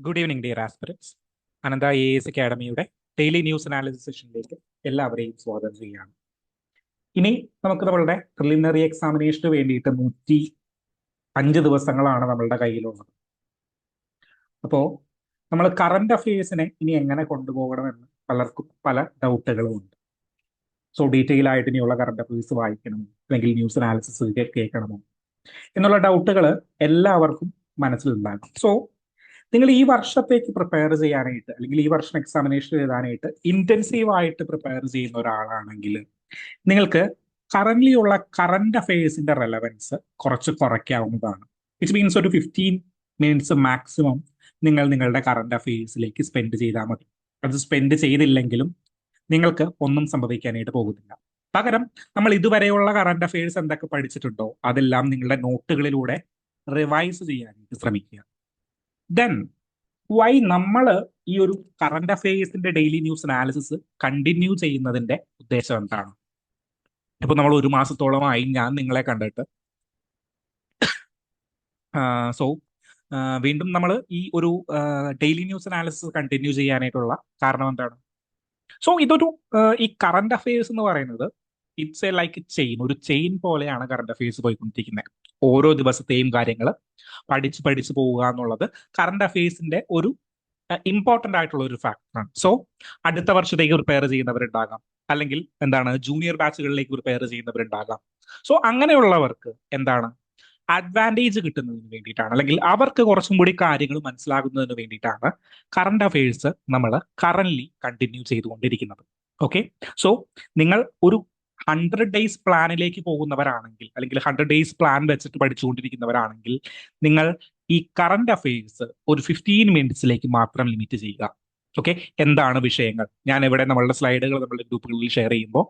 Good evening dear aspirants. Ananta IAS അക്കാഡമിയുടെ daily news analysis സെഷനിലേക്ക് എല്ലാവരെയും സ്വാഗതം ചെയ്യുകയാണ്. ഇനി നമുക്ക് നമ്മളുടെ പ്രിലിമിനറി എക്സാമിനേഷന് വേണ്ടിയിട്ട് 105 ദിവസങ്ങളാണ് നമ്മളുടെ കയ്യിലുള്ളത്. അപ്പോൾ നമ്മൾ കറണ്ട് അഫയേഴ്സിനെ ഇനി എങ്ങനെ കൊണ്ടുപോകണമെന്ന് പലർക്കും പല ഡൗട്ടുകളും ഉണ്ട്. സോ ഡീറ്റെയിൽ ആയിട്ട് ഇനിയുള്ള കറണ്ട് അഫയേഴ്സ് വായിക്കണമോ അല്ലെങ്കിൽ ന്യൂസ് അനാലിസിസ് കേൾക്കണമോ എന്നുള്ള ഡൗട്ടുകൾ എല്ലാവർക്കും മനസ്സിലുണ്ടാകും. സോ നിങ്ങൾ ഈ വർഷത്തേക്ക് പ്രിപ്പയർ ചെയ്യാനായിട്ട് അല്ലെങ്കിൽ ഈ വർഷം എക്സാമിനേഷൻ എഴുതാനായിട്ട് ഇന്റൻസീവ് ആയിട്ട് പ്രിപ്പയർ ചെയ്യുന്ന ഒരാളാണെങ്കിൽ നിങ്ങൾക്ക് കറന്റ്ലി ഉള്ള കറണ്ട് അഫയേഴ്സിന്റെ റെലവൻസ് കുറച്ച് കുറയ്ക്കാവുന്നതാണ്. വിച്ച് മീൻസ് ഒരു 15 മിനിറ്റ്സ് മാക്സിമം നിങ്ങൾ നിങ്ങളുടെ കറണ്ട് അഫയേഴ്സിലേക്ക് സ്പെൻഡ് ചെയ്താൽ മതി. അത് സ്പെൻഡ് ചെയ്തില്ലെങ്കിലും നിങ്ങൾക്ക് ഒന്നും സംഭവിക്കാനായിട്ട് പോകുന്നില്ല. പകരം നമ്മൾ ഇതുവരെയുള്ള കറണ്ട് അഫയേഴ്സ് എന്തൊക്കെ പഠിച്ചിട്ടുണ്ടോ അതെല്ലാം നിങ്ങളുടെ നോട്ടുകളിലൂടെ റിവൈസ് ചെയ്യാനായിട്ട് ശ്രമിക്കുക. ദെൻ വൈ നമ്മൾ ഈ ഒരു കറണ്ട് അഫയേഴ്സിന്റെ ഡെയിലി ന്യൂസ് അനാലിസിസ് കണ്ടിന്യൂ ചെയ്യുന്നതിന്റെ ഉദ്ദേശം എന്താണ്? ഇപ്പൊ നമ്മൾ 1 മാസത്തോളമായി ഞാൻ നിങ്ങളെ കണ്ടിട്ട് സോ വീണ്ടും നമ്മൾ ഈ ഒരു ഡെയിലി ന്യൂസ് അനാലിസിസ് കണ്ടിന്യൂ ചെയ്യാനായിട്ടുള്ള കാരണം എന്താണ്? സോ ഇതൊരു ഈ കറണ്ട് അഫയേഴ്സ് എന്ന് പറയുന്നത് ഇറ്റ്സ് എ ലൈക്ക് ചെയിൻ, ഒരു ചെയിൻ പോലെയാണ് കറണ്ട് അഫയേഴ്സ് പോയിക്കൊണ്ടിരിക്കുന്നത്. ഓരോ ദിവസത്തെയും കാര്യങ്ങൾ പഠിച്ച് പഠിച്ചു പോവുക എന്നുള്ളത് കറണ്ട് അഫയേഴ്സിന്റെ ഒരു ഇമ്പോർട്ടന്റ് ആയിട്ടുള്ള ഒരു ഫാക്ടറാണ്. സോ അടുത്ത വർഷത്തേക്ക് പ്രിപ്പയർ ചെയ്യുന്നവരുണ്ടാകാം, അല്ലെങ്കിൽ എന്താണ് ജൂനിയർ ബാച്ചുകളിലേക്ക് പ്രിപ്പയർ ചെയ്യുന്നവരുണ്ടാകാം. സോ അങ്ങനെയുള്ളവർക്ക് എന്താണ് അഡ്വാൻറ്റേജ് കിട്ടുന്നതിന് വേണ്ടിയിട്ടാണ്, അല്ലെങ്കിൽ അവർക്ക് കുറച്ചും കൂടി കാര്യങ്ങൾ മനസ്സിലാകുന്നതിന് വേണ്ടിയിട്ടാണ് കറണ്ട് അഫയേഴ്സ് നമ്മൾ കറന്റ്ലി കണ്ടിന്യൂ ചെയ്തുകൊണ്ടിരിക്കുന്നത്. ഓക്കെ, സോ നിങ്ങൾ ഒരു 100 ഡേയ്സ് പ്ലാനിലേക്ക് പോകുന്നവരാണെങ്കിൽ, അല്ലെങ്കിൽ 100 ഡേയ്സ് പ്ലാൻ വെച്ചിട്ട് പഠിച്ചുകൊണ്ടിരിക്കുന്നവരാണെങ്കിൽ നിങ്ങൾ ഈ കറണ്ട് അഫയേഴ്സ് ഒരു 15 മിനിറ്റ്സിലേക്ക് മാത്രം ലിമിറ്റ് ചെയ്യുക. ഓക്കെ, എന്താണ് വിഷയങ്ങൾ? ഞാൻ ഇവിടെ നമ്മളുടെ സ്ലൈഡുകൾ നമ്മളുടെ ഗ്രൂപ്പുകളിൽ ഷെയർ ചെയ്യുമ്പോൾ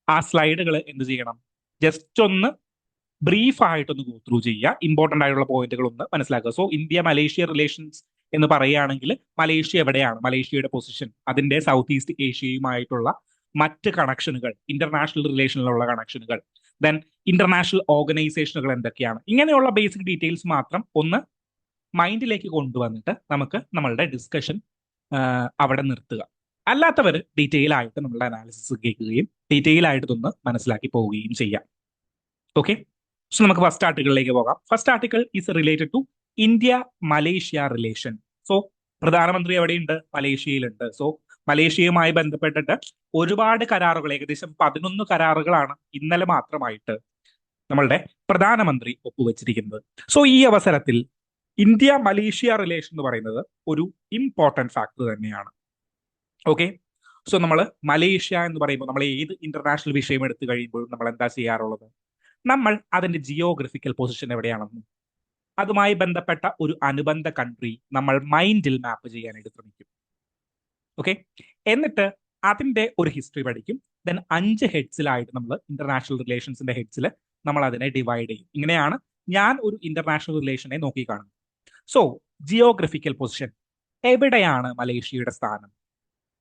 ആ സ്ലൈഡുകൾ എന്ത് ചെയ്യണം, ജസ്റ്റ് ഒന്ന് ബ്രീഫ് ആയിട്ടൊന്ന് ഗോ ത്രൂ ചെയ്യുക, ഇമ്പോർട്ടന്റ് ആയിട്ടുള്ള പോയിന്റുകൾ ഒന്ന് മനസ്സിലാക്കുക. സോ ഇന്ത്യ മലേഷ്യ റിലേഷൻസ് എന്ന് പറയുകയാണെങ്കിൽ മലേഷ്യ എവിടെയാണ്, മലേഷ്യയുടെ പൊസിഷൻ, അതിന്റെ സൗത്ത് ഈസ്റ്റ് ഏഷ്യയുമായിട്ടുള്ള മറ്റ് കണക്ഷനുകൾ, ഇന്റർനാഷണൽ റിലേഷനിലുള്ള കണക്ഷനുകൾ, ദെൻ ഇന്റർനാഷണൽ ഓർഗനൈസേഷനുകൾ എന്തൊക്കെയാണ്, ഇങ്ങനെയുള്ള ബേസിക് ഡീറ്റെയിൽസ് മാത്രം ഒന്ന് മൈൻഡിലേക്ക് കൊണ്ടുവന്നിട്ട് നമുക്ക് നമ്മളുടെ ഡിസ്കഷൻ അവിടെ നിർത്തുക. അല്ലാത്തവർ ഡീറ്റെയിൽ ആയിട്ട് നമ്മളുടെ അനാലിസിസ് കേൾക്കുകയും ഡീറ്റെയിൽ ആയിട്ട് ഇതൊന്ന് മനസ്സിലാക്കി പോവുകയും ചെയ്യാം. ഓക്കെ, സോ നമുക്ക് ഫസ്റ്റ് ആർട്ടിക്കിളിലേക്ക് പോകാം. First article is related to India Malaysia relation. So പ്രധാനമന്ത്രി എവിടെയുണ്ട്? മലേഷ്യയിലുണ്ട്. സോ മലേഷ്യയുമായി ബന്ധപ്പെട്ടിട്ട് ഒരുപാട് കരാറുകൾ, ഏകദേശം 11 കരാറുകളാണ് ഇന്നലെ മാത്രമായിട്ട് നമ്മളുടെ പ്രധാനമന്ത്രി ഒപ്പുവെച്ചിരിക്കുന്നത്. സോ ഈ അവസരത്തിൽ ഇന്ത്യ മലേഷ്യ റിലേഷൻ എന്ന് പറയുന്നത് ഒരു ഇമ്പോർട്ടന്റ് ഫാക്ടർ തന്നെയാണ്. ഓക്കെ, സോ നമ്മൾ മലേഷ്യ എന്ന് പറയുമ്പോൾ നമ്മൾ ഏത് ഇന്റർനാഷണൽ വിഷയം എടുത്തു കഴിയുമ്പോഴും നമ്മൾ എന്താ ചെയ്യാറുള്ളത്? നമ്മൾ അതിന്റെ ജിയോഗ്രഫിക്കൽ പൊസിഷൻ എവിടെയാണെന്നും അതുമായി ബന്ധപ്പെട്ട ഒരു അനുബന്ധ കൺട്രി നമ്മൾ മൈൻഡിൽ മാപ്പ് ചെയ്യാനായിട്ട് ശ്രമിക്കും. ഓക്കെ, എന്നിട്ട് അതിന്റെ ഒരു ഹിസ്റ്ററി പഠിക്കും. ദെൻ 5 ഹെഡ്സിലായിട്ട് നമ്മൾ ഇന്റർനാഷണൽ റിലേഷൻസിന്റെ ഹെഡ്സിൽ നമ്മൾ അതിനെ ഡിവൈഡ് ചെയ്യും. ഇങ്ങനെയാണ് ഞാൻ ഒരു ഇന്റർനാഷണൽ റിലേഷനെ നോക്കിക്കാണുന്നത്. സോ ജിയോഗ്രഫിക്കൽ പൊസിഷൻ, എവിടെയാണ് മലേഷ്യയുടെ സ്ഥാനം?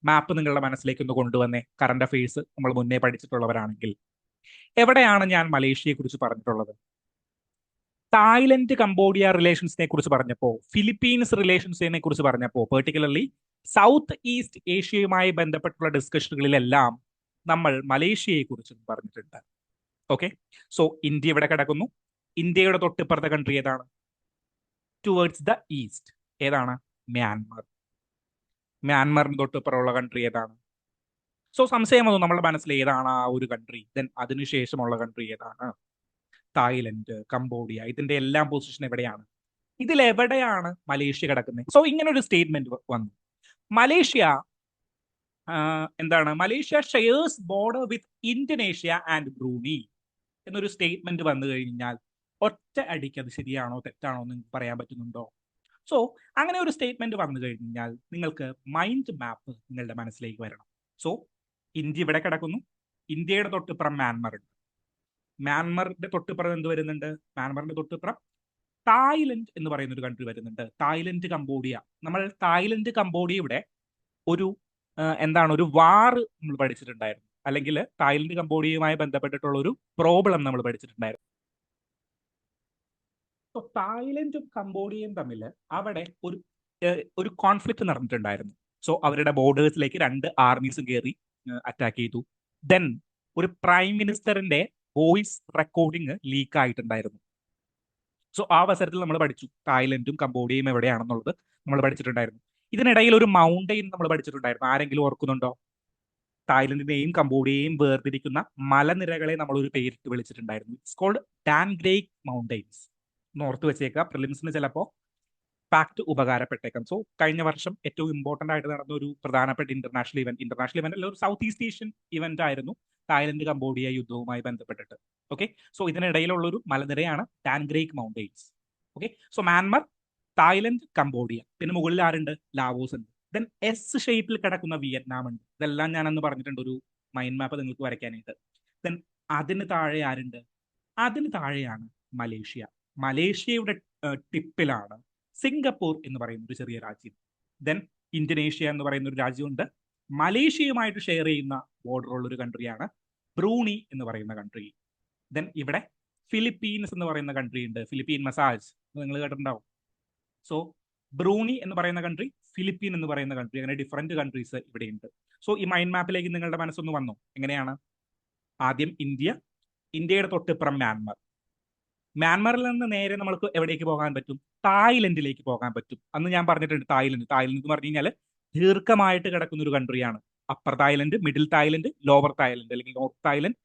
മാപ്പ് നിങ്ങളുടെ മനസ്സിലേക്ക് ഒന്ന് കൊണ്ടുവന്നേ. കറണ്ട് അഫയേഴ്സ് നമ്മൾ മുന്നേ പഠിച്ചിട്ടുള്ളവരാണെങ്കിൽ എവിടെയാണ് ഞാൻ മലേഷ്യയെ കുറിച്ച് പറഞ്ഞിട്ടുള്ളത്? തായ്ലൻഡ് കംബോഡിയ റിലേഷൻസിനെ കുറിച്ച് പറഞ്ഞപ്പോൾ, ഫിലിപ്പീൻസ് റിലേഷൻസിനെ കുറിച്ച് പറഞ്ഞപ്പോൾ, പെർട്ടിക്കുലർലി സൗത്ത് ഈസ്റ്റ് ഏഷ്യയുമായി ബന്ധപ്പെട്ടുള്ള ഡിസ്കഷനുകളിലെല്ലാം നമ്മൾ മലേഷ്യയെ കുറിച്ചും പറഞ്ഞിട്ടുണ്ട്. ഓക്കെ, സോ ഇന്ത്യ ഇവിടെ കിടക്കുന്നു. ഇന്ത്യയുടെ തൊട്ടിപ്പുറത്തെ കൺട്രി ഏതാണ്? ടുവേർഡ്സ് ദ ഈസ്റ്റ് ഏതാണ്? മ്യാൻമർ. മ്യാൻമറിന് തൊട്ടിപ്പുറമുള്ള കൺട്രി ഏതാണ്? സോ സംശയം വന്നു നമ്മുടെ മനസ്സിൽ, ഏതാണ് ആ ഒരു കൺട്രി? ദെൻ അതിനുശേഷമുള്ള കൺട്രി ഏതാണ്? തായ്ലൻഡ്, കംബോഡിയ, ഇതിന്റെ എല്ലാം പൊസിഷൻ എവിടെയാണ്? ഇതിലെവിടെയാണ് മലേഷ്യ കിടക്കുന്നത്? സോ ഇങ്ങനെ ഒരു സ്റ്റേറ്റ്മെന്റ് വന്നു. മലേഷ്യ എന്താണ്? Malaysia shares border with Indonesia and Bruny എന്നൊരു സ്റ്റേറ്റ്മെന്റ് വന്നു കഴിഞ്ഞാൽ ഒറ്റ അടിക്ക് അത് ശരിയാണോ തെറ്റാണോ എന്ന് പറയാൻ പറ്റുന്നുണ്ടോ? സോ അങ്ങനെ ഒരു സ്റ്റേറ്റ്മെന്റ് വന്നു കഴിഞ്ഞാൽ നിങ്ങൾക്ക് മൈൻഡ് മാപ്പ് നിങ്ങളുടെ മനസ്സിലേക്ക് വരണം. സോ ഇന്ത്യ ഇവിടെ കിടക്കുന്നു. ഇന്ത്യയുടെ തൊട്ടിപ്പുറം മ്യാൻമർ ഉണ്ട്. മ്യാൻമറിന്റെ തൊട്ടിപ്പുറം എന്ത് വരുന്നുണ്ട്? മ്യാൻമറിന്റെ തൊട്ടിപ്പുറം തായ്ലൻഡ് എന്ന് പറയുന്ന ഒരു കൺട്രി വരുന്നുണ്ട്. തായ്ലൻഡ് കംബോഡിയ, നമ്മൾ തായ്ലൻഡ് കംബോഡിയയുടെ ഒരു എന്താണ് ഒരു വാർ നമ്മൾ പഠിച്ചിട്ടുണ്ടായിരുന്നു, അല്ലെങ്കിൽ തായ്ലൻഡ് കംബോഡിയയുമായി ബന്ധപ്പെട്ടിട്ടുള്ള ഒരു പ്രോബ്ലം നമ്മൾ പഠിച്ചിട്ടുണ്ടായിരുന്നു. തായ്ലൻഡും കംബോഡിയയും തമ്മിൽ അവിടെ ഒരു ഒരു കോൺഫ്ലിക്റ്റ് നടന്നിട്ടുണ്ടായിരുന്നു. സോ അവരുടെ ബോർഡേഴ്സിലേക്ക് 2 ആർമീസും കയറി അറ്റാക്ക് ചെയ്തു. ദെൻ ഒരു പ്രൈം മിനിസ്റ്ററിന്റെ വോയിസ് റെക്കോർഡിംഗ് ലീക്ക് ആയിട്ടുണ്ടായിരുന്നു. സോ ആ അവസരത്തിൽ നമ്മൾ പഠിച്ചു തായ്ലൻഡും കംബോഡിയയും എവിടെയാണെന്നുള്ളത് നമ്മൾ പഠിച്ചിട്ടുണ്ടായിരുന്നു. ഇതിനിടയിൽ ഒരു മൗണ്ടെയിൻ നമ്മൾ പഠിച്ചിട്ടുണ്ടായിരുന്നു. ആരെങ്കിലും ഓർക്കുന്നുണ്ടോ? തായ്ലൻഡിനെയും കംബോഡിയയെയും വേർതിരിക്കുന്ന മലനിരകളെ നമ്മൾ ഒരു പേരിട്ട് വിളിച്ചിട്ടുണ്ടായിരുന്നു. It's called Dangrek mountains. North വെച്ചേക്കുക, പ്രിലിംസിന് ചിലപ്പോൾ ഫാക്ട് ഉപകാരപ്പെട്ടേക്കാം. സോ കഴിഞ്ഞ വർഷം ഏറ്റവും ഇമ്പോർട്ടന്റ് ആയിട്ട് നടന്ന ഒരു പ്രധാനപ്പെട്ട ഇന്റർനാഷണൽ ഇവന്റ് അല്ല, ഒരു സൗത്ത് ഈസ്റ്റ് ഏഷ്യൻ ഇവന്റ് ആയിരുന്നു തായ്ലൻഡ് കംബോഡിയ യുദ്ധവുമായി ബന്ധപ്പെട്ടിട്ട്. ഓക്കെ, സോ ഇതിനിടയിലുള്ള ഒരു മലനിരയാണ് Dangrek mountains. Okay, so Myanmar, Thailand, Cambodia, പിന്നെ മുകളിൽ ആരുണ്ട്? ലാവോസ് ഉണ്ട്. ദെൻ എസ് ഷേപ്പിൽ കിടക്കുന്ന വിയറ്റ്നാം ഉണ്ട്. ഇതെല്ലാം ഞാനന്ന് പറഞ്ഞിട്ടുണ്ട് ഒരു മൈൻഡ് മാപ്പ് നിങ്ങൾക്ക് വരയ്ക്കാനായിട്ട്. ദെൻ അതിന് താഴെ ആരുണ്ട്? അതിന് താഴെയാണ് മലേഷ്യ. മലേഷ്യയുടെ ടിപ്പിലാണ് സിംഗപ്പൂർ എന്ന് പറയുന്ന ഒരു ചെറിയ രാജ്യം. ദെൻ ഇന്തോനേഷ്യ എന്ന് പറയുന്ന ഒരു രാജ്യമുണ്ട്. മലേഷ്യയുമായിട്ട് ഷെയർ ചെയ്യുന്ന ബോർഡറുള്ള ഒരു കൺട്രിയാണ് ബ്രൂണി എന്ന് പറയുന്ന കൺട്രി. ദെൻ ഇവിടെ ഫിലിപ്പീൻസ് എന്ന് പറയുന്ന കൺട്രി ഉണ്ട്. ഫിലിപ്പീൻ മസാജ് നിങ്ങൾ കേട്ടിട്ടുണ്ടാവും. സോ ബ്രൂണി എന്ന് പറയുന്ന കൺട്രി, ഫിലിപ്പീൻ എന്ന് പറയുന്ന കൺട്രി, അങ്ങനെ ഡിഫറെന്റ് കൺട്രീസ് ഇവിടെയുണ്ട്. സോ ഈ മൈൻഡ് മാപ്പിലേക്ക് നിങ്ങളുടെ മനസ്സൊന്ന് വന്നു. എങ്ങനെയാണ്? ആദ്യം ഇന്ത്യ, ഇന്ത്യയുടെ തൊട്ടിപ്പുറം മ്യാൻമർ. മ്യാൻമറിൽ നിന്ന് നേരെ നമ്മൾക്ക് എവിടേക്ക് പോകാൻ പറ്റും? തായ്ലൻഡിലേക്ക് പോകാൻ പറ്റും. അന്ന് ഞാൻ പറഞ്ഞിട്ടുണ്ട് തായ്ലൻഡ് എന്ന് പറഞ്ഞു കഴിഞ്ഞാൽ ദീർഘമായിട്ട് കിടക്കുന്ന ഒരു കൺട്രിയാണ്. Upper Thailand, middle Thailand, lower Thailand, അല്ലെങ്കിൽ north Thailand,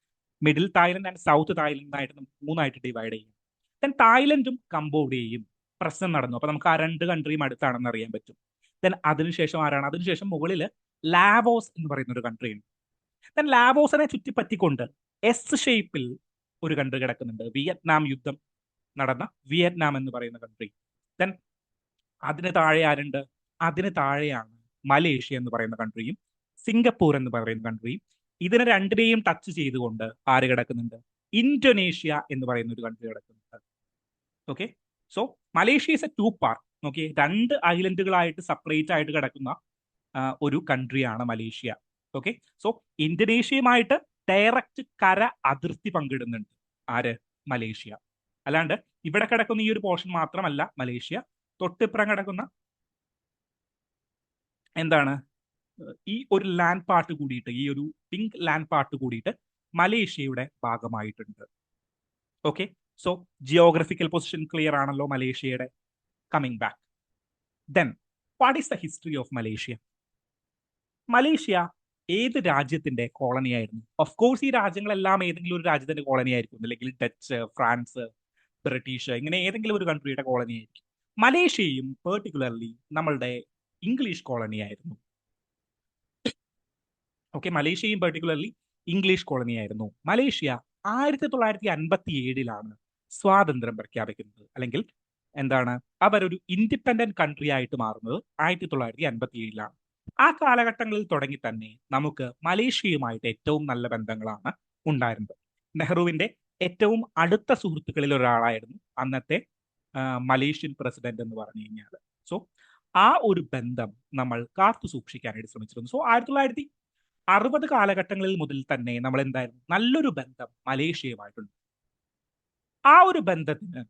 middle Thailand and south Thailand ആയിട്ട് നമുക്ക് 3 ഡിവൈഡ് ചെയ്യും. ദെൻ തായ്ലൻഡും കംബോഡിയയും പ്രശ്നം നടന്നു. അപ്പൊ നമുക്ക് ആ 2 കൺട്രിയും അടുത്താണെന്ന് അറിയാൻ പറ്റും. ദെൻ അതിനുശേഷം ആരാണ്? അതിനുശേഷം മുകളിൽ ലാവോസ് എന്ന് പറയുന്ന ഒരു കൺട്രി ഉണ്ട്. ദെൻ ലാവോസിനെ ചുറ്റിപ്പറ്റിക്കൊണ്ട് എസ് ഷേപ്പിൽ ഒരു കൺട്രി കിടക്കുന്നുണ്ട്. വിയറ്റ്നാം യുദ്ധം നടന്ന വിയറ്റ്നാം എന്ന് പറയുന്ന കൺട്രി. ദെൻ അതിന് താഴെ ആരുണ്ട്? അതിന് താഴെയാണ് മലേഷ്യ എന്ന് പറയുന്ന കൺട്രിയും സിംഗപ്പൂർ എന്ന് പറയുന്ന കൺട്രിയും. ഇതിനെ രണ്ടിനെയും ടച്ച് ചെയ്തുകൊണ്ട് ആര് കിടക്കുന്നുണ്ട്? ഇന്തോനേഷ്യ എന്ന് പറയുന്ന ഒരു കൺട്രി കിടക്കുന്നുണ്ട്. Okay, so Malaysia is a 2 part. Okay, 2 ഐലൻഡുകളായിട്ട് സെപ്പറേറ്റ് ആയിട്ട് കിടക്കുന്ന ഒരു കൺട്രിയാണ് മലേഷ്യ. ഓക്കെ, സോ ഇന്തോനേഷ്യയുമായിട്ട് ഡയറക്റ്റ് കര അതിർത്തി പങ്കിടുന്നുണ്ട് ആര്? മലേഷ്യ. അല്ലാണ്ട് ഇവിടെ കിടക്കുന്ന ഈ ഒരു പോർഷൻ മാത്രമല്ല മലേഷ്യ. തൊട്ടിപ്പുറം കിടക്കുന്ന എന്താണ് ഈ ഒരു ലാൻഡ് പാർട്ട് കൂടിയിട്ട്, ഈ ഒരു പിങ്ക് ലാൻഡ് പാർട്ട് കൂടിയിട്ട് മലേഷ്യയുടെ ഭാഗമായിട്ടുണ്ട്. Okay, so geographical position clear ആണല്ലോ മലേഷ്യയുടെ. Coming back, then what is the history of Malaysia? Malaysia ഏത് രാജ്യത്തിന്റെ കോളനി ആയിരുന്നു? ഓഫ് കോഴ്സ് ഈ രാജ്യങ്ങളെല്ലാം ഏതെങ്കിലും ഒരു രാജ്യത്തിന്റെ കോളനി ആയിരിക്കും, അല്ലെങ്കിൽ ഡച്ച്, ഫ്രാൻസ്, ബ്രിട്ടീഷ്, ഇങ്ങനെ ഏതെങ്കിലും ഒരു കൺട്രിയുടെ കോളനി ആയിരിക്കും. മലേഷ്യയും പെർട്ടിക്കുലർലി നമ്മളുടെ ഇംഗ്ലീഷ് കോളനി ആയിരുന്നു. ഓക്കെ, മലേഷ്യയും പെർട്ടിക്കുലർലി ഇംഗ്ലീഷ് കോളനി ആയിരുന്നു. മലേഷ്യ 1957 സ്വാതന്ത്ര്യം പ്രഖ്യാപിക്കുന്നത്, അല്ലെങ്കിൽ എന്താണ് അവരൊരു ഇൻഡിപെൻഡന്റ് കൺട്രി ആയിട്ട് മാറുന്നത് 1957. ആ കാലഘട്ടങ്ങളിൽ തുടങ്ങി തന്നെ നമുക്ക് മലേഷ്യയുമായിട്ട് ഏറ്റവും നല്ല ബന്ധങ്ങളാണ് ഉണ്ടായിരുന്നത്. നെഹ്റുവിന്റെ ഏറ്റവും അടുത്ത സുഹൃത്തുക്കളിൽ ഒരാളായിരുന്നു അന്നത്തെ മലേഷ്യൻ പ്രസിഡന്റ് എന്ന് പറഞ്ഞു കഴിഞ്ഞാൽ. സോ ആ ഒരു ബന്ധം നമ്മൾ കാത്തു സൂക്ഷിക്കാനായിട്ട് ശ്രമിച്ചിരുന്നു. സോ 1960 കാലഘട്ടങ്ങളിൽ മുതൽ തന്നെ നമ്മൾ എന്തായിരുന്നു, നല്ലൊരു ബന്ധം മലേഷ്യയുമായിട്ടുണ്ട്. ആ ഒരു ബന്ധത്തിന്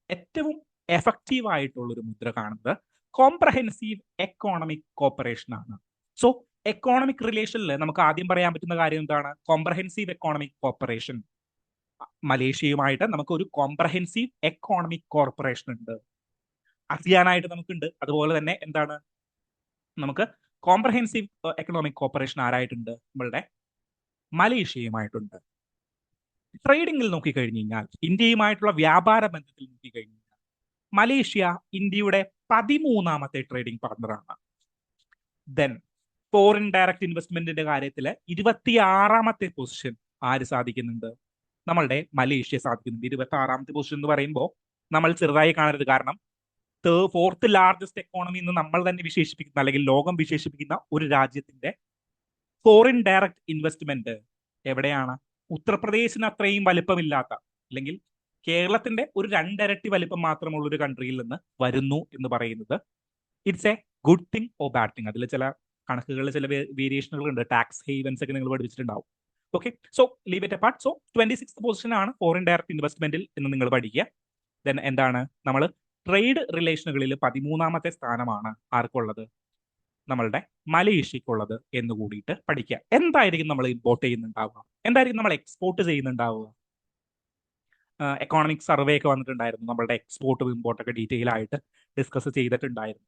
ഏറ്റവും എഫക്റ്റീവ് ആയിട്ടുള്ള ഒരു മുദ്ര കാണുന്നത് കോംപ്രഹെൻസീവ് എക്കോണമിക് കോപ്പറേഷൻ ആണ്. സോ എക്കോണമിക് റിലേഷനിൽ നമുക്ക് ആദ്യം പറയാൻ പറ്റുന്ന കാര്യം എന്താണ്? Comprehensive economic corporation. മലേഷ്യയുമായിട്ട് നമുക്ക് ഒരു കോംപ്രഹെൻസീവ് എക്കോണമിക് കോർപ്പറേഷൻ ഉണ്ട്. ആസിയാനായിട്ട് നമുക്കുണ്ട്. അതുപോലെ തന്നെ എന്താണ്, നമുക്ക് കോംപ്രഹെൻസീവ് എക്കണോമിക് കോപ്പറേഷൻ ആരായിട്ടുണ്ട്? നമ്മളുടെ മലേഷ്യയുമായിട്ടുണ്ട്. ട്രേഡിംഗിൽ നോക്കിക്കഴിഞ്ഞു കഴിഞ്ഞാൽ, ഇന്ത്യയുമായിട്ടുള്ള വ്യാപാര ബന്ധത്തിൽ നോക്കിക്കഴിഞ്ഞു കഴിഞ്ഞാൽ, മലേഷ്യ ഇന്ത്യയുടെ 13ാമത്തെ ട്രേഡിംഗ് പാർട്ണറാണ്. ദെൻ ഫോറിൻ ഡയറക്റ്റ് ഇൻവെസ്റ്റ്മെന്റിന്റെ കാര്യത്തിൽ 26ാമത്തെ പൊസിഷൻ ആര് സാധിക്കുന്നുണ്ട്? നമ്മളുടെ മലേഷ്യ സാധിക്കുന്നുണ്ട്. 26ാമത്തെ പൊസിഷൻ എന്ന് പറയുമ്പോൾ നമ്മൾ ചെറുതായി കാണരുത്. കാരണം 4th ലാർജസ്റ്റ് എക്കോണമി എന്ന് നമ്മൾ തന്നെ വിശേഷിപ്പിക്കുന്ന, അല്ലെങ്കിൽ ലോകം വിശേഷിപ്പിക്കുന്ന ഒരു രാജ്യത്തിന്റെ ഫോറിൻ ഡയറക്റ്റ് ഇൻവെസ്റ്റ്മെന്റ് എവിടെയാണ്? ഉത്തർപ്രദേശിന് അത്രയും വലിപ്പമില്ലാത്ത, അല്ലെങ്കിൽ കേരളത്തിന്റെ ഒരു 2 ഇരട്ടി വലിപ്പം മാത്രമുള്ള ഒരു കൺട്രിയിൽ നിന്ന് വരുന്നു എന്ന് പറയുന്നത് it's A good thing or bad thing. അതിൽ ചില കണക്കുകളിൽ ചില വേരിയേഷനുകൾ ഉണ്ട്. ടാക്സ് ഹേവൻസ് ഒക്കെ നിങ്ങൾ പഠിച്ചിട്ടുണ്ടാവും. Okay, so leave it apart. So 26th position ആണ് ഫോറിൻ ഡയറക്റ്റ് ഇൻവെസ്റ്റ്മെന്റിൽ എന്ന് നിങ്ങൾ പഠിക്കുക. ദെൻ എന്താണ്, നമ്മൾ ട്രേഡ് റിലേഷനുകളിൽ 13ാമത്തെ സ്ഥാനമാണ് ആർക്കുള്ളത്? നമ്മളുടെ മലേഷ്യക്കുള്ളത് എന്ന് കൂടിയിട്ട് പഠിക്കുക. എന്തായിരിക്കും നമ്മൾ ഇമ്പോർട്ട് ചെയ്യുന്നുണ്ടാവുക? എന്തായിരിക്കും നമ്മൾ എക്സ്പോർട്ട് ചെയ്യുന്നുണ്ടാവുക? എക്കോണമിക് സർവേ ഒക്കെ വന്നിട്ടുണ്ടായിരുന്നു, നമ്മളുടെ എക്സ്പോർട്ടും ഇമ്പോർട്ടൊക്കെ ഡീറ്റെയിൽ ആയിട്ട് ഡിസ്കസ് ചെയ്തിട്ടുണ്ടായിരുന്നു.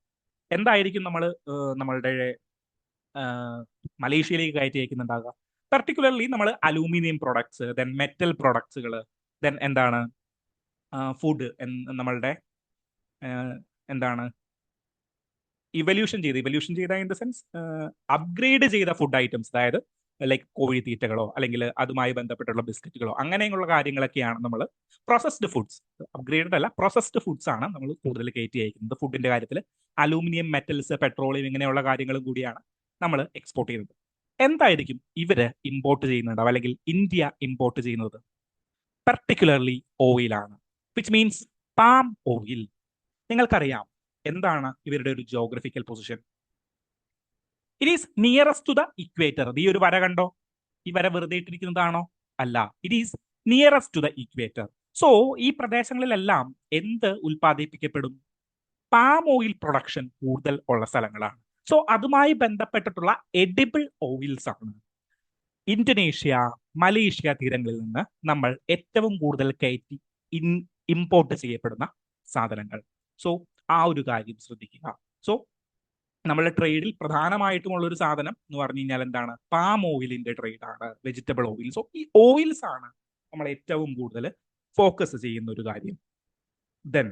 എന്തായിരിക്കും നമ്മൾ നമ്മളുടെ മലേഷ്യയിലേക്ക് കയറ്റി അയക്കുന്നുണ്ടാകുക? പർട്ടിക്കുലർലി നമ്മൾ അലൂമിനിയം പ്രൊഡക്ട്സ്, ദെൻ മെറ്റൽ പ്രൊഡക്ട്സുകൾ, ദെൻ എന്താണ് ഫുഡ്, നമ്മളുടെ എന്താണ് ഇവല്യൂഷൻ ചെയ്ത ഇൻ ദ സെൻസ് അപ്ഗ്രേഡ് ചെയ്ത ഫുഡ് ഐറ്റംസ്, അതായത് ലൈക്ക് കോഴിത്തീറ്റകളോ അല്ലെങ്കിൽ അതുമായി ബന്ധപ്പെട്ടുള്ള ബിസ്ക്കറ്റുകളോ അങ്ങനെയുള്ള കാര്യങ്ങളൊക്കെയാണ് നമ്മൾ പ്രോസസ്ഡ് ഫുഡ്സ്. അപ്ഗ്രേഡഡ് അല്ല, പ്രോസസ്ഡ് ഫുഡ്സ് ആണ് നമ്മൾ കൂടുതൽ കയറ്റി അയക്കുന്നത്. ഫുഡിന്റെ കാര്യത്തിൽ അലൂമിനിയം, മെറ്റൽസ്, പെട്രോളിയം ഇങ്ങനെയുള്ള കാര്യങ്ങളും കൂടിയാണ് നമ്മൾ എക്സ്പോർട്ട് ചെയ്യുന്നത്. എന്തായിരിക്കും ഇവര് ഇമ്പോർട്ട് ചെയ്യുന്നുണ്ടാവും, അല്ലെങ്കിൽ ഇന്ത്യ ഇമ്പോർട്ട് ചെയ്യുന്നത്? പർട്ടിക്കുലർലി ഓയിലാണ്, വിച്ച് മീൻസ് പാം ഓയിൽ. നിങ്ങൾക്കറിയാം എന്താണ് ഇവരുടെ ഒരു geographical position? It is nearest to the equator. ഈ ഒരു വര കണ്ടോ? ഈ വര വെറുതെ ഇട്ടിരിക്കുന്നതാണോ? അല്ല, it is nearest to the equator. So ഈ പ്രദേശങ്ങളിലെല്ലാം എന്ത് ഉൽപ്പാദിപ്പിക്കപ്പെടും? പാം ഓയിൽ പ്രൊഡക്ഷൻ കൂടുതൽ ഉള്ള സ്ഥലങ്ങളാണ്. സോ അതുമായി ബന്ധപ്പെട്ടിട്ടുള്ള എഡിബിൾ ഓയിൽസ് ആണ് ഇന്തോനേഷ്യ, മലേഷ്യ തീരങ്ങളിൽ നിന്ന് നമ്മൾ ഏറ്റവും കൂടുതൽ കയറ്റി ഇമ്പോർട്ട് ചെയ്യപ്പെടുന്ന സാധനങ്ങൾ. സോ ആ ഒരു കാര്യം ശ്രദ്ധിക്കുക. സോ നമ്മളുടെ ട്രേഡിൽ പ്രധാനമായിട്ടുമുള്ള ഒരു സാധനം എന്ന് പറഞ്ഞു കഴിഞ്ഞാൽ എന്താണ്? പാം ഓയിലിന്റെ ട്രേഡ് ആണ്, വെജിറ്റബിൾ ഓയിൽ. സോ ഈ ഓയിൽസ് ആണ് നമ്മൾ ഏറ്റവും കൂടുതൽ ഫോക്കസ് ചെയ്യുന്ന ഒരു കാര്യം. Then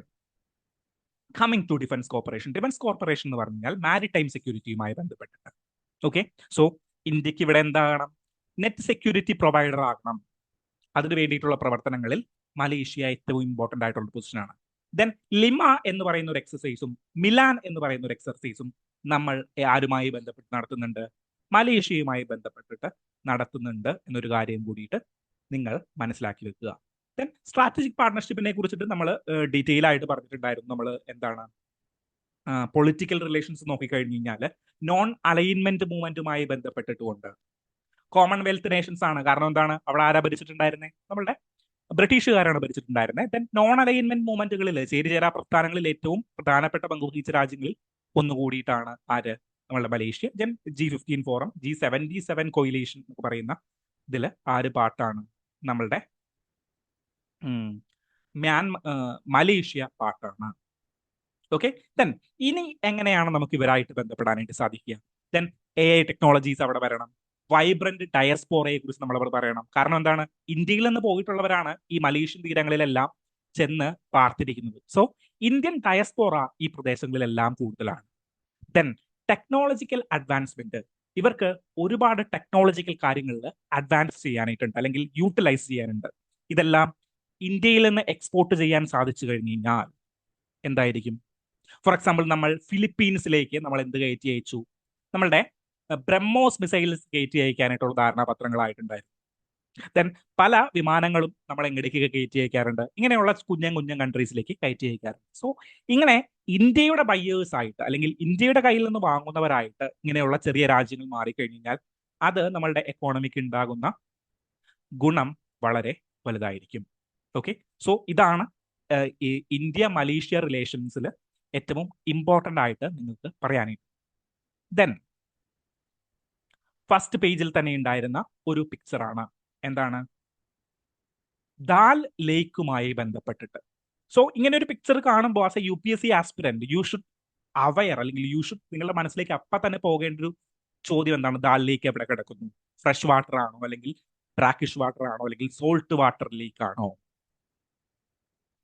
coming to defence corporation. Defence corporation എന്ന് പറഞ്ഞാൽ മാരിടൈം സെക്യൂരിറ്റിയുമായി ബന്ധപ്പെട്ടിട്ട്. ഓക്കെ, സോ ഇന്ത്യക്ക് ഇവിടെ എന്താകണം? നെറ്റ് സെക്യൂരിറ്റി പ്രൊവൈഡർ ആകണം. അതിന് വേണ്ടിയിട്ടുള്ള പ്രവർത്തനങ്ങളിൽ മലേഷ്യ ഏറ്റവും ഇമ്പോർട്ടന്റ് ആയിട്ടുള്ള പൊസിഷനാണ്. ദെൻ ലിമ എന്ന് പറയുന്ന ഒരു എക്സസൈസും മിലാൻ എന്ന് പറയുന്ന ഒരു എക്സസൈസും നമ്മൾ ആരുമായി ബന്ധപ്പെട്ട് നടത്തുന്നുണ്ട്? മലേഷ്യയുമായി ബന്ധപ്പെട്ടിട്ട് നടത്തുന്നുണ്ട് എന്നൊരു കാര്യം കൂടിയിട്ട് നിങ്ങൾ മനസ്സിലാക്കി വെക്കുക. ദെൻ സ്ട്രാറ്റജിക് പാർട്ണർഷിപ്പിനെ കുറിച്ചിട്ട് നമ്മൾ ഡീറ്റെയിൽ ആയിട്ട് പറഞ്ഞിട്ടുണ്ടായിരുന്നു. നമ്മൾ എന്താണ് പൊളിറ്റിക്കൽ റിലേഷൻസ് നോക്കിക്കഴിഞ്ഞു കഴിഞ്ഞാൽ നോൺ അലൈൻമെന്റ് മൂവ്മെന്റുമായി ബന്ധപ്പെട്ടിട്ടുകൊണ്ട് കോമൺവെൽത്ത് നേഷൻസ് ആണ്. കാരണം എന്താണ്? അവിടെ ആരാ ഭരിച്ചിട്ടുണ്ടായിരുന്നത്? നമ്മളുടെ ബ്രിട്ടീഷുകാരാണ് ഭരിച്ചിട്ടുണ്ടായിരുന്നത്. ദെൻ നോൺ അലൈൻമെന്റ് മൂവ്മെന്റുകളിൽ, ചേരിചേരാ പ്രസ്ഥാനങ്ങളിൽ ഏറ്റവും പ്രധാനപ്പെട്ട പങ്ക് വഹിച്ച രാജ്യങ്ങളിൽ ഒന്നുകൂടിയിട്ടാണ് ആര്? നമ്മളുടെ Malaysia. Then G15 forum, G77 coalition എന്ന് പറയുന്ന ഇതിൽ ആര് പാർട്ടാണ്? നമ്മളുടെ മലേഷ്യ പാർട്ടാണ്. ഓക്കെ, ദെൻ ഇനി എങ്ങനെയാണ് നമുക്ക് ഇവരായിട്ട് ബന്ധപ്പെടാനായിട്ട് സാധിക്കുക? ദെൻ AI ടെക്നോളജീസ് അവിടെ വരണം. വൈബ്രന്റ് ഡയസ്പോറയെ കുറിച്ച് നമ്മൾ അവിടെ പറയണം. കാരണം എന്താണ്? ഇന്ത്യയിൽ നിന്ന് പോയിട്ടുള്ളവരാണ് ഈ മലേഷ്യൻ തീരങ്ങളിലെല്ലാം ചെന്ന് പാർത്തിരിക്കുന്നത്. സോ ഇന്ത്യൻ ഡയസ്പോറ ഈ പ്രദേശങ്ങളിലെല്ലാം കൂടുതലാണ്. Then technological advancement. ഇവർക്ക് ഒരുപാട് ടെക്നോളജിക്കൽ കാര്യങ്ങളിൽ അഡ്വാൻസ് ചെയ്യാനായിട്ടുണ്ട്, അല്ലെങ്കിൽ യൂട്ടിലൈസ് ചെയ്യാനുണ്ട്. ഇതെല്ലാം ഇന്ത്യയിൽ നിന്ന് എക്സ്പോർട്ട് ചെയ്യാൻ സാധിച്ചു കഴിഞ്ഞു കഴിഞ്ഞാൽ എന്തായിരിക്കും? ഫോർ എക്സാമ്പിൾ, നമ്മൾ ഫിലിപ്പീൻസിലേക്ക് നമ്മൾ എന്ത് കയറ്റി അയച്ചു? നമ്മളുടെ ബ്രഹ്മോസ് മിസൈൽസ് കയറ്റി അയക്കാനായിട്ടുള്ള ധാരണാപത്രങ്ങളായിട്ടുണ്ടായിരുന്നു. ദെൻ പല വിമാനങ്ങളും നമ്മൾ എങ്ങടേക്കൊക്കെ കയറ്റി അയക്കാറുണ്ട്? ഇങ്ങനെയുള്ള കുഞ്ഞൻ കൺട്രീസിലേക്ക് കയറ്റി അയക്കാറുണ്ട്. സോ ഇങ്ങനെ ഇന്ത്യയുടെ ബയേഴ്സ് ആയിട്ട്, അല്ലെങ്കിൽ ഇന്ത്യയുടെ കയ്യിൽ നിന്ന് വാങ്ങുന്നവരായിട്ട് ഇങ്ങനെയുള്ള ചെറിയ രാജ്യങ്ങൾ മാറിക്കഴിഞ്ഞാൽ അത് നമ്മളുടെ എക്കോണമിക്ക് ഉണ്ടാകുന്ന ഗുണം വളരെ വലുതായിരിക്കും. ഓക്കെ, സോ ഇതാണ് ഈ ഇന്ത്യ മലേഷ്യ റിലേഷൻസിൽ ഏറ്റവും ഇമ്പോർട്ടൻ്റ് ആയിട്ട് നിങ്ങൾക്ക് പറയാനായിട്ട്. ദെൻ ഫസ്റ്റ് പേജിൽ തന്നെ ഉണ്ടായിരുന്ന ഒരു പിക്ചറാണ് എന്താണ്? ദാൽ ലേക്കുമായി ബന്ധപ്പെട്ടിട്ട്. സോ ഇങ്ങനെ ഒരു പിക്ചർ കാണുമ്പോൾ as A UPSC aspirant you should aware, അല്ലെങ്കിൽ യു ഷുഡ്, നിങ്ങളുടെ മനസ്സിലേക്ക് അപ്പം തന്നെ പോകേണ്ട ഒരു ചോദ്യം എന്താണ്? ദാൽ ലേക്ക് എവിടെ കിടക്കുന്നു? ഫ്രഷ് വാട്ടർ ആണോ, അല്ലെങ്കിൽ ബ്രാക്കിഷ് വാട്ടർ ആണോ, അല്ലെങ്കിൽ സോൾട്ട് വാട്ടർ ലേക്ക് ആണോ?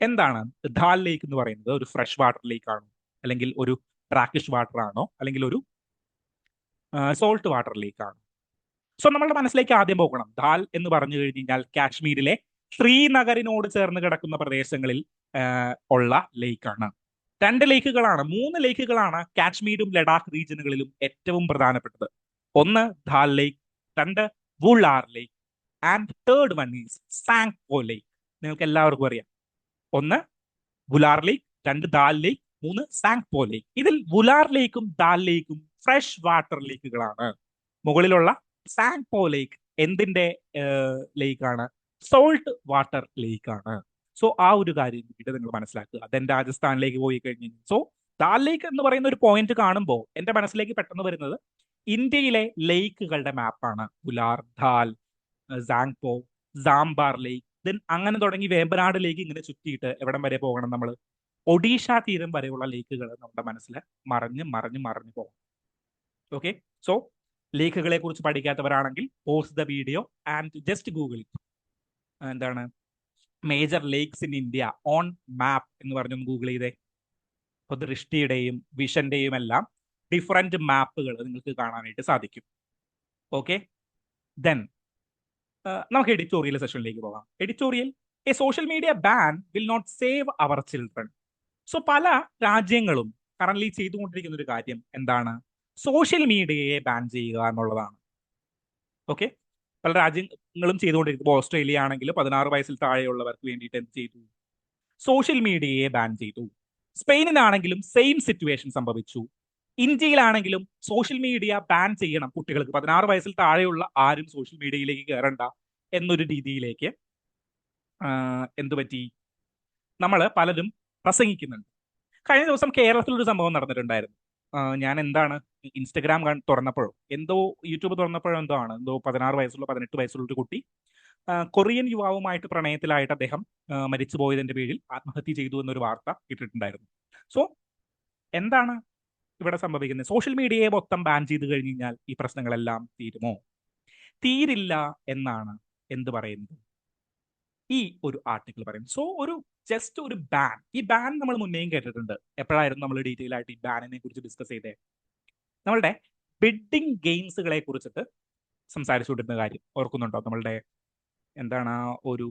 എന്താണ് ദാൽ ലേക്ക് എന്ന് പറയുന്നത്? ഒരു ഫ്രഷ് വാട്ടർ ലേക്ക് ആണോ, അല്ലെങ്കിൽ ഒരു ബ്രാക്കിഷ് വാട്ടർ ആണോ, അല്ലെങ്കിൽ ഒരു സോൾട്ട് വാട്ടർ ലേക്ക് ആണോ? സോ നമ്മളുടെ മനസ്സിലേക്ക് ആദ്യം പോകണം, ദാൽ എന്ന് പറഞ്ഞു കഴിഞ്ഞാൽ കാശ്മീരിലെ ശ്രീനഗറിനോട് ചേർന്ന് കിടക്കുന്ന പ്രദേശങ്ങളിൽ ഉള്ള ലേക്കാണ്. 2 ലേക്കുകളാണ്, 3 ലേക്കുകളാണ് കാശ്മീരും ലഡാക്ക് റീജിയനുകളിലും ഏറ്റവും പ്രധാനപ്പെട്ടത്. ഒന്ന് Dal lake, 2 Wular lake, and third one is Tsangpo lake. നിങ്ങൾക്ക് എല്ലാവർക്കും അറിയാം, 1 വുലാർ ലേക്ക്, 2 ദാൽ ലേക്ക്, 3 സാങ്പോ ലേക്ക്. ഇതിൽ വുലാർ ലേക്കും ദാൽ ലേക്കും ഫ്രഷ് വാട്ടർ ലേക്കുകളാണ്. മുകളിലുള്ള സാങ്പോ ലേക്ക് എന്തിന്റെ ലേക്കാണ്? സോൾട്ട് വാട്ടർ ലേക്കാണ്. സോ ആ ഒരു കാര്യം കൂടിയിട്ട് നിങ്ങൾ മനസ്സിലാക്കുക. ദെൻ രാജസ്ഥാനിലേക്ക് പോയി കഴിഞ്ഞു. സോ ദാൽ ലേക്ക് എന്ന് പറയുന്ന ഒരു പോയിന്റ് കാണുമ്പോൾ എന്റെ മനസ്സിലേക്ക് പെട്ടെന്ന് വരുന്നത് ഇന്ത്യയിലെ ലേക്കുകളുടെ മാപ്പാണ്. ഉലാർ, ധാൽ, സാങ്പോ, സാംബാർ ലേക്ക്, ദെൻ അങ്ങനെ തുടങ്ങി വേമ്പനാട് ലേക്ക് ഇങ്ങനെ ചുറ്റിയിട്ട് എവിടം വരെ പോകണം നമ്മൾ? ഒഡീഷ തീരം വരെയുള്ള ലേക്കുകൾ നമ്മുടെ മനസ്സിൽ മറിഞ്ഞ് മറിഞ്ഞ് മറിഞ്ഞു പോകും. ഓക്കെ, സോ ലേക്കുകളെ കുറിച്ച് പഠിക്കാത്തവരാണെങ്കിൽ pause the video and just Google it. എന്താണ് major lakes in India on map എന്ന് പറഞ്ഞൊന്ന് ഗൂഗിൾ ചെയ്തേ. അപ്പോൾ ദൃഷ്ടിയുടെയും വിഷന്റെയും എല്ലാം ഡിഫറെന്റ് മാപ്പുകൾ നിങ്ങൾക്ക് കാണാനായിട്ട് സാധിക്കും. ഓക്കെ, ദെൻ നമുക്ക് എഡിറ്റോറിയൽ സെഷനിലേക്ക് പോകാം. Editorial: a social media ban will not save our children. So പല രാജ്യങ്ങളും കറന്റ് ചെയ്തുകൊണ്ടിരിക്കുന്ന ഒരു കാര്യം എന്താണ്? സോഷ്യൽ മീഡിയയെ ബാൻ ചെയ്യുക എന്നുള്ളതാണ്. ഓക്കെ, പല രാജ്യങ്ങളും ചെയ്തുകൊണ്ടിരിക്കുന്നു. ഇപ്പോൾ ഓസ്ട്രേലിയ ആണെങ്കിൽ 16 വയസ്സിൽ താഴെയുള്ളവർക്ക് വേണ്ടിയിട്ട് എന്ത് ചെയ്തു? സോഷ്യൽ മീഡിയയെ ബാൻ ചെയ്തു. സ്പെയിനിലാണെങ്കിലും സെയിം സിറ്റുവേഷൻ സംഭവിച്ചു. ഇന്ത്യയിലാണെങ്കിലും സോഷ്യൽ മീഡിയ ബാൻ ചെയ്യണം, കുട്ടികൾക്ക് 16 വയസ്സിൽ താഴെയുള്ള ആരും സോഷ്യൽ മീഡിയയിലേക്ക് കയറണ്ട എന്നൊരു രീതിയിലേക്ക് എന്തു പറ്റി? നമ്മൾ പലരും പ്രസംഗിക്കുന്നുണ്ട്. കഴിഞ്ഞ ദിവസം കേരളത്തിലൊരു സംഭവം നടന്നിട്ടുണ്ടായിരുന്നു. ഞാൻ എന്താണ് ഇൻസ്റ്റഗ്രാം തുറന്നപ്പോഴോ എന്തോ യൂട്യൂബ് തുറന്നപ്പോഴോ എന്തോ 16 വയസ്സുള്ള 18 വയസ്സുള്ള ഒരു കുട്ടി കൊറിയൻ യുവാവുമായിട്ട് പ്രണയത്തിലായിട്ട് അദ്ദേഹം മരിച്ചു പോയതിന്റെ പേരിൽ ആത്മഹത്യ ചെയ്തു എന്നൊരു വാർത്ത ഇട്ടിട്ടുണ്ടായിരുന്നു. സോ എന്താണ് ഇവിടെ സംഭവിക്കുന്നത്? സോഷ്യൽ മീഡിയയെ മൊത്തം ബാൻ ചെയ്ത് കഴിഞ്ഞു കഴിഞ്ഞാൽ ഈ പ്രശ്നങ്ങളെല്ലാം തീരുമോ? തീരില്ല എന്നാണ് എന്ത് പറയുന്നത് ഈ ഒരു ആർട്ടിക്കിൾ പറയുന്നത്. സോ ഒരു ജസ്റ്റ് ഒരു ബാൻ, ഈ ബാൻ നമ്മൾ മുന്നേയും കേട്ടിട്ടുണ്ട്. എപ്പോഴായിരുന്നു നമ്മൾ ഡീറ്റെയിൽ ആയിട്ട് ഈ ബാനിനെ കുറിച്ച് ഡിസ്കസ് ചെയ്തേ? നമ്മളുടെ ബിഡിങ് ഗെയിംസുകളെ കുറിച്ചിട്ട് സംസാരിച്ചുകൊണ്ടിരുന്ന കാര്യം ഓർക്കുന്നുണ്ടോ? നമ്മളുടെ എന്താണ് ആ ഒരു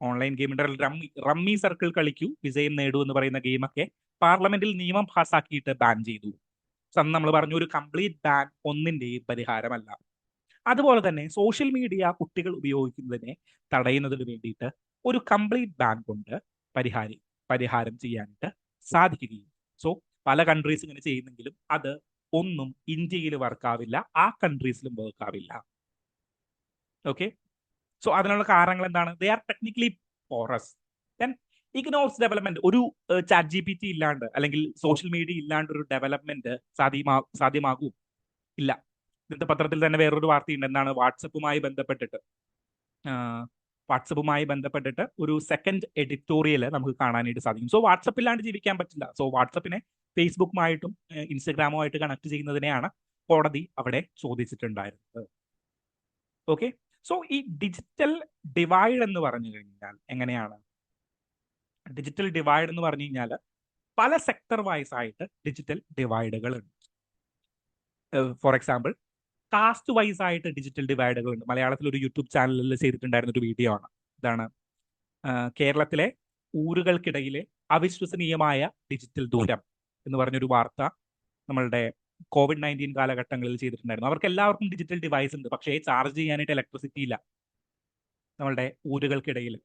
ഓൺലൈൻ ഗെയിമിന്റെ റമ്മി സർക്കിൾ കളിക്കൂ വിജയം നേടൂ എന്ന് പറയുന്ന ഗെയിമൊക്കെ പാർലമെന്റിൽ നിയമം പാസ്സാക്കിയിട്ട് ബാൻ ചെയ്തു. അന്ന് നമ്മൾ പറഞ്ഞു ഒരു കംപ്ലീറ്റ് ബാൻ ഒന്നിന്റെയും പരിഹാരമല്ല. അതുപോലെ തന്നെ സോഷ്യൽ മീഡിയ കുട്ടികൾ ഉപയോഗിക്കുന്നതിനെ തടയുന്നതിന് വേണ്ടിയിട്ട് ഒരു കംപ്ലീറ്റ് ബാൻ കൊണ്ട് പരിഹാരം ചെയ്യാനായിട്ട് സാധിക്കുകയും. സോ പല കൺട്രീസ് ഇങ്ങനെ ചെയ്യുന്നെങ്കിലും അത് ഒന്നും ഇന്ത്യയിൽ വർക്കാവില്ല, ആ കൺട്രീസിലും വർക്കാവില്ല. ഓക്കെ, സോ അതിനുള്ള കാരണങ്ങൾ എന്താണ്? They are technically porous. Then ignores development. ഒരു ചാറ്റ് GPT ഇല്ലാണ്ട് അല്ലെങ്കിൽ സോഷ്യൽ മീഡിയ ഇല്ലാണ്ട് ഒരു ഡെവലപ്മെന്റ് സാധ്യമാകൂ? ഇല്ല. ഇന്നത്തെ പത്രത്തിൽ തന്നെ വേറൊരു വാർത്തയുണ്ട്. എന്താണ്? വാട്സപ്പുമായി ബന്ധപ്പെട്ടിട്ട് ഒരു സെക്കൻഡ് എഡിറ്റോറിയൽ നമുക്ക് കാണാനായിട്ട് സാധിക്കും. സോ വാട്സപ്പ് ഇല്ലാണ്ട് ജീവിക്കാൻ പറ്റില്ല. സോ വാട്സപ്പിനെ ഫേസ്ബുക്കുമായിട്ടും ഇൻസ്റ്റഗ്രാമുമായിട്ട് കണക്ട് ചെയ്യുന്നതിനെയാണ് കോടതി അവിടെ ചോദിച്ചിട്ടുണ്ടായിരുന്നത്. ഓക്കെ, സോ ഈ ഡിജിറ്റൽ ഡിവൈഡ് എന്ന് പറഞ്ഞു കഴിഞ്ഞാൽ എങ്ങനെയാണ്? ഡിജിറ്റൽ ഡിവൈഡ് എന്ന് പറഞ്ഞു കഴിഞ്ഞാൽ പല സെക്ടർ വൈസ് ആയിട്ട് ഡിജിറ്റൽ ഡിവൈഡുകൾ ഉണ്ട്. ഫോർ എക്സാമ്പിൾ, കാസ്റ്റ് വൈസ് ആയിട്ട് ഡിജിറ്റൽ ഡിവൈഡുകൾ ഉണ്ട്. മലയാളത്തിൽ ഒരു യൂട്യൂബ് ചാനലിൽ ചെയ്തിട്ടുണ്ടായിരുന്ന ഒരു വീഡിയോ ആണ്. ഇതാണ് കേരളത്തിലെ ഊരുകൾക്കിടയിലെ അവിശ്വസനീയമായ ഡിജിറ്റൽ ദൂരം എന്ന് പറഞ്ഞൊരു വാർത്ത നമ്മളുടെ COVID-19 കാലഘട്ടങ്ങളിൽ ചെയ്തിട്ടുണ്ടായിരുന്നു. അവർക്ക് എല്ലാവർക്കും ഡിജിറ്റൽ ഡിവൈസ് ഉണ്ട്, പക്ഷേ ചാർജ് ചെയ്യാനായിട്ട് ഇലക്ട്രിസിറ്റി ഇല്ല നമ്മളുടെ ഊരുകൾക്കിടയിൽ.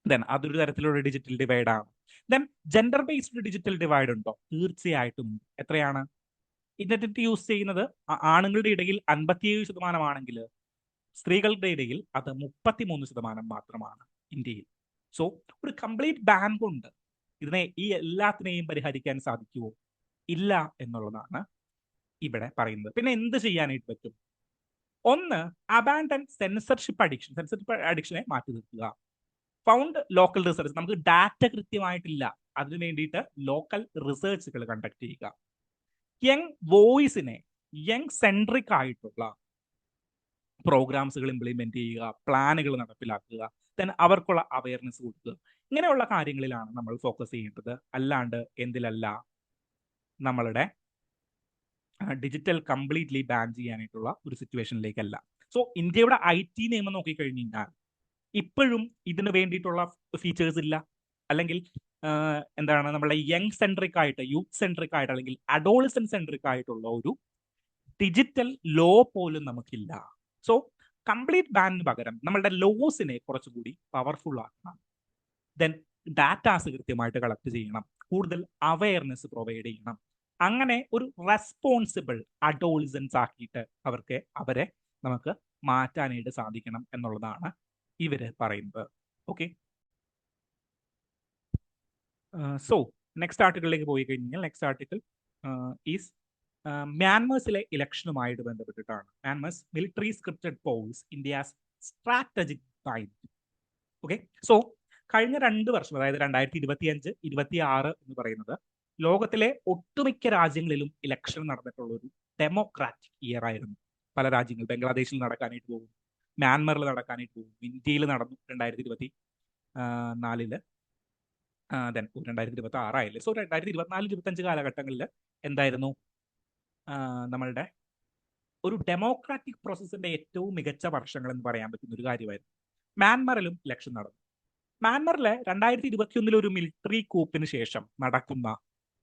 ദെൻ അതൊരു തരത്തിലുള്ള ഡിജിറ്റൽ ഡിവൈഡ് ആണ്. Then gender based digital divide ഉണ്ടോ? തീർച്ചയായിട്ടും. എത്രയാണ്? ഇന്റർനെറ്റ് യൂസ് ചെയ്യുന്നത് ആണുങ്ങളുടെ ഇടയിൽ 57% ആണെങ്കിൽ സ്ത്രീകളുടെ ഇടയിൽ അത് 33% മാത്രമാണ് ഇന്ത്യയിൽ. സോ ഒരു കംപ്ലീറ്റ് ബാൻ കൊണ്ട് ഈ എല്ലാത്തിനെയും പരിഹരിക്കാൻ സാധിക്കുമോ? ഇല്ല എന്നുള്ളതാണ് ഇവിടെ പറയുന്നത്. പിന്നെ എന്ത് ചെയ്യാനായിട്ട് പറ്റും? ഒന്ന്, അബാൻഡൻ സെൻസർഷിപ്പ് അഡിക്ഷനെ മാറ്റി നിർത്തുക. Found local research. നമുക്ക് ഡാറ്റ കൃത്യമായിട്ടില്ല, അതിനു വേണ്ടിയിട്ട് ലോക്കൽ റിസർച്ചുകൾ കണ്ടക്ട് ചെയ്യുക. യങ് വോയിസിനെ, യങ് സെൻട്രിക് ആയിട്ടുള്ള പ്രോഗ്രാംസുകൾ ഇംപ്ലിമെന്റ് ചെയ്യുക, പ്ലാനുകൾ നടപ്പിലാക്കുക, ദെൻ അവർക്കുള്ള അവയർനെസ് കൊടുക്കുക. ഇങ്ങനെയുള്ള കാര്യങ്ങളിലാണ് നമ്മൾ ഫോക്കസ് ചെയ്യേണ്ടത്, അല്ലാണ്ട് എന്തിലല്ല? നമ്മളുടെ ഡിജിറ്റൽ കംപ്ലീറ്റ്ലി ബാൻ ചെയ്യാനായിട്ടുള്ള ഒരു സിറ്റുവേഷനിലേക്കല്ല. സോ ഇന്ത്യയുടെ IT നിയമം നോക്കിക്കഴിഞ്ഞു കഴിഞ്ഞാൽ ഇപ്പോഴും ഇതിനു വേണ്ടിയിട്ടുള്ള ഫീച്ചേഴ്സ് ഇല്ല. അല്ലെങ്കിൽ എന്താണ് നമ്മളുടെ യങ് സെൻട്രിക് ആയിട്ട്, യൂത്ത് സെൻട്രിക് ആയിട്ട്, അല്ലെങ്കിൽ അഡോളസെന്റ് സെൻട്രിക് ആയിട്ടുള്ള ഒരു ഡിജിറ്റൽ ലോ പോലും നമുക്കില്ല. സോ കംപ്ലീറ്റ് ബാനിന് പകരം നമ്മളുടെ ലോസിനെ കുറച്ചുകൂടി പവർഫുൾ ആക്കണം. ദെൻ ഡാറ്റാസ് കൃത്യമായിട്ട് കളക്ട് ചെയ്യണം, കൂടുതൽ അവയർനെസ് പ്രൊവൈഡ് ചെയ്യണം. അങ്ങനെ ഒരു റെസ്പോൺസിബിൾ അഡോളസൻസ് ആക്കിയിട്ട് അവരെ നമുക്ക് മാറ്റാനായിട്ട് സാധിക്കണം എന്നുള്ളതാണ് ഇവര് പറയുന്നത്. ഓക്കെ, സോ നെക്സ്റ്റ് ആർട്ടിക്കിളിലേക്ക് പോയി കഴിഞ്ഞാൽ നെക്സ്റ്റ് ആർട്ടിക്കിൾ ഈസ് മ്യാൻമേഴ്സിലെ ഇലക്ഷനുമായിട്ട് ബന്ധപ്പെട്ടിട്ടാണ്. Myanmar's military scripted polls India's strategic time. Okay, so കഴിഞ്ഞ 2 വർഷം, അതായത് 2025, 26 എന്ന് പറയുന്നത് ലോകത്തിലെ ഒട്ടുമിക്ക രാജ്യങ്ങളിലും ഇലക്ഷൻ നടന്നിട്ടുള്ള ഒരു ഡെമോക്രാറ്റിക് ഇയർ ആയിരുന്നു. പല രാജ്യങ്ങൾ, ബംഗ്ലാദേശിൽ നടക്കാനായിട്ട് പോകും, മ്യാൻമറിൽ നടക്കാനായിട്ട് പോകും, ഇന്ത്യയിൽ നടന്നു 2024, ദെൻ 2026 ആയില്ലേ. സോ 2024-25 കാലഘട്ടങ്ങളിൽ എന്തായിരുന്നു നമ്മളുടെ ഒരു ഡെമോക്രാറ്റിക് പ്രോസസ്സിന്റെ ഏറ്റവും മികച്ച വർഷങ്ങൾ എന്ന് പറയാൻ പറ്റുന്ന ഒരു കാര്യമായിരുന്നു. മ്യാൻമറിലും ഇലക്ഷൻ നടന്നു. മ്യാൻമറിലെ 2021 ഒരു മിലിറ്ററി കൂപ്പിന് ശേഷം നടക്കുന്ന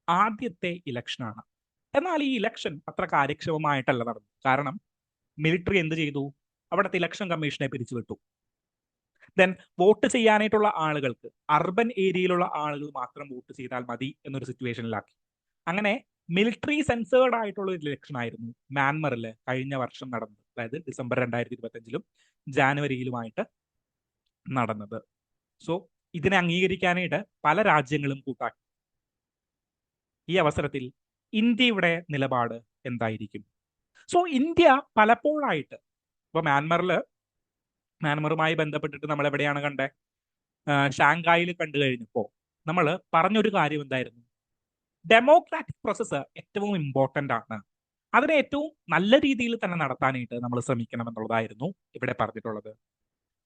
ആദ്യത്തെ ഇലക്ഷനാണ്. എന്നാൽ ഈ ഇലക്ഷൻ അത്ര കാര്യക്ഷമമായിട്ടല്ല നടന്നു. കാരണം മിലിറ്ററി എന്ത് ചെയ്തു? അവിടുത്തെ ഇലക്ഷൻ കമ്മീഷനെ പിരിച്ചുവിട്ടു. ദെൻ വോട്ട് ചെയ്യാനായിട്ടുള്ള ആളുകൾക്ക് അർബൻ ഏരിയയിലുള്ള ആളുകൾ മാത്രം വോട്ട് ചെയ്താൽ മതി എന്നൊരു സിറ്റുവേഷനിലാക്കി. അങ്ങനെ മിലിറ്ററി സെൻസേർഡ് ആയിട്ടുള്ള ഒരു ഇലക്ഷൻ ആയിരുന്നു മ്യാൻമറിൽ കഴിഞ്ഞ വർഷം നടന്നത്. അതായത് ഡിസംബർ 2025 ജാനുവരിയിലുമായിട്ട് നടന്നത്. സോ ഇതിനെ അംഗീകരിക്കാനായിട്ട് പല രാജ്യങ്ങളും കൂട്ടാക്കി. ഈ അവസരത്തിൽ ഇന്ത്യയുടെ നിലപാട് എന്തായിരിക്കും? സോ ഇന്ത്യ പലപ്പോഴായിട്ട് ഇപ്പൊ മ്യാൻമറുമായി ബന്ധപ്പെട്ടിട്ട് നമ്മൾ എവിടെയാണ് കണ്ടേ? ഷാങ്കായിൽ കണ്ടു കഴിഞ്ഞപ്പോൾ നമ്മൾ പറഞ്ഞൊരു കാര്യം എന്തായിരുന്നു? ഡെമോക്രാറ്റിക് പ്രോസസ്സ് ഏറ്റവും ഇമ്പോർട്ടൻ്റ് ആണ്, അതിനെ ഏറ്റവും നല്ല രീതിയിൽ തന്നെ നടത്താനായിട്ട് നമ്മൾ ശ്രമിക്കണം എന്നുള്ളതായിരുന്നു ഇവിടെ പറഞ്ഞിട്ടുള്ളത്.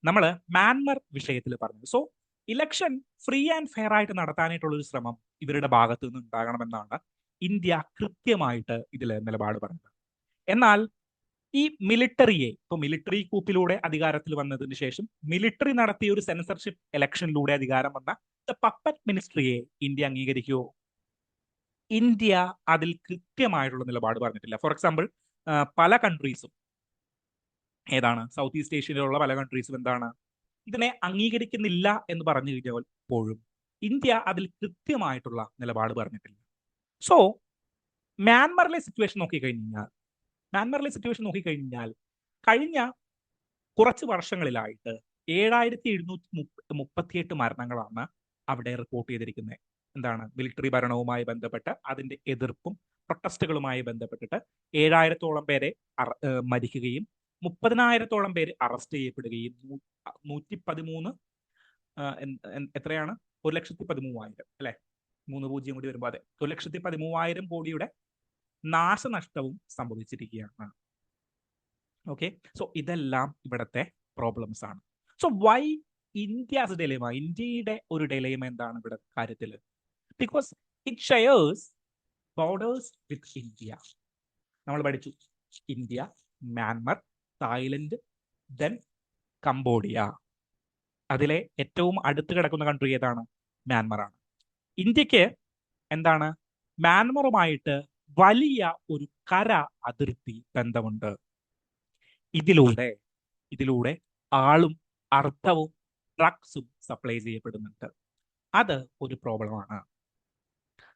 നമ്മൾ മ്യാൻമർ വിഷയത്തിൽ പറഞ്ഞത്. So election free and fair ആയിട്ട് നടത്താനായിട്ടുള്ള ഒരു ശ്രമം ഇവരുടെ ഭാഗത്തു നിന്ന് ഉണ്ടാകണമെന്നാണ് ഇന്ത്യ കൃത്യമായിട്ട് ഇതിൽ നിലപാട് പറഞ്ഞത്. എന്നാൽ ഈ മിലിറ്ററിയെ, ഇപ്പൊ മിലിറ്ററി കൂപ്പിലൂടെ അധികാരത്തിൽ വന്നതിന് ശേഷം മിലിറ്ററി നടത്തിയ ഒരു സെൻസർഷിപ്പ് ഇലക്ഷനിലൂടെ അധികാരം വന്ന പപ്പറ്റ് മിനിസ്ട്രിയെ ഇന്ത്യ അംഗീകരിക്കുമോ? ഇന്ത്യ അതിൽ കൃത്യമായിട്ടുള്ള നിലപാട് പറഞ്ഞിട്ടില്ല. ഫോർ എക്സാമ്പിൾ, പല കൺട്രീസും, ഏതാണ് സൗത്ത് ഈസ്റ്റ് ഏഷ്യയിലുള്ള പല കൺട്രീസും എന്താണ് ഇതിനെ അംഗീകരിക്കുന്നില്ല എന്ന് പറഞ്ഞു കഴിഞ്ഞപ്പോഴും ഇന്ത്യ അതിൽ കൃത്യമായിട്ടുള്ള നിലപാട് പറഞ്ഞിട്ടില്ല. സോ മ്യാൻമറിലെ സിറ്റുവേഷൻ നോക്കിക്കഴിഞ്ഞാൽ കഴിഞ്ഞ കുറച്ച് വർഷങ്ങളിലായിട്ട് 7738 മരണങ്ങളാണ് അവിടെ റിപ്പോർട്ട് ചെയ്തിരിക്കുന്നത്. എന്താണ്? മിലിറ്ററി ഭരണവുമായി ബന്ധപ്പെട്ട് അതിന്റെ എതിർപ്പും പ്രൊട്ടസ്റ്റുകളുമായി ബന്ധപ്പെട്ടിട്ട് 7000-ഓളം പേരെ മരിക്കുകയും 30,000-ഓളം പേര് അറസ്റ്റ് ചെയ്യപ്പെടുകയും 113 എത്രയാണ് 1,13,000 അല്ലെ, 30 കൂടി വരുമ്പോൾ അതെ 1,13,000 കോടിയുടെ നാശനഷ്ടവും സംഭവിച്ചിരിക്കുകയാണ്. ഓക്കെ, സോ ഇതെല്ലാം ഇവിടത്തെ പ്രോബ്ലംസ് ആണ്. സോ വൈ ഇന്ത്യയുടെ ഒരു ഡിലേമ എന്താണ് ഇവിടെ കാര്യത്തിൽ? Because it shares borders with India. നമ്മൾ പഠിച്ചു India, Myanmar, Thailand, then Cambodia. അതിലെ ഏറ്റവും അടുത്ത് കിടക്കുന്ന കൺട്രി ഏതാണ്? മ്യാൻമർ ആണ്. ഇന്ത്യക്ക് എന്താണ് മ്യാൻമറുമായിട്ട് വലിയ ഒരു കര അതിർത്തി ബന്ധമുണ്ട്. ഇതിലൂടെ ആളും അർത്ഥവും ഡ്രഗ്സും സപ്ലൈ ചെയ്യപ്പെടുന്നുണ്ട്. അത് ഒരു പ്രോബ്ലമാണ്.